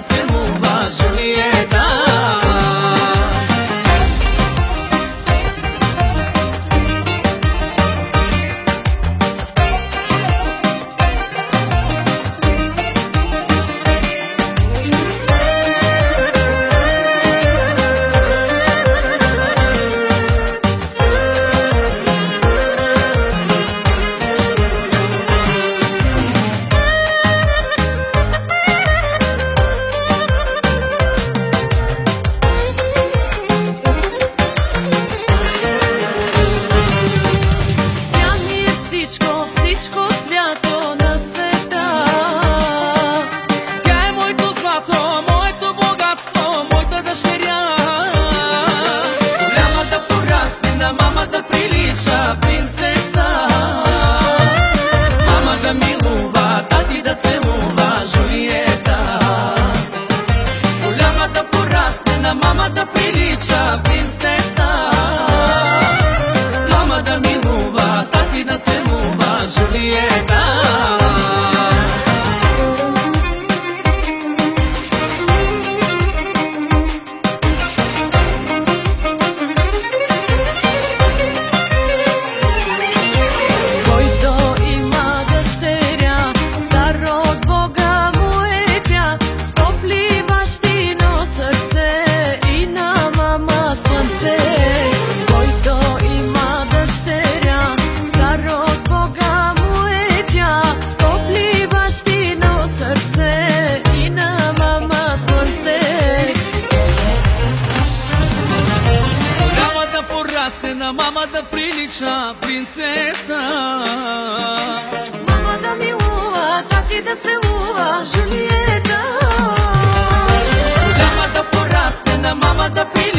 целува, Жулиета. Мама да прилича принцеса, мама да милува, тати да целува, Жулиета. Голяма да порасне, на мама да прилича принцеса, мама да милува, тати да целува, Жулиета. На мама да прилича принцеса, мама да милува, тати да целува, Жулиета. Голяма да порасне, на мама да прилича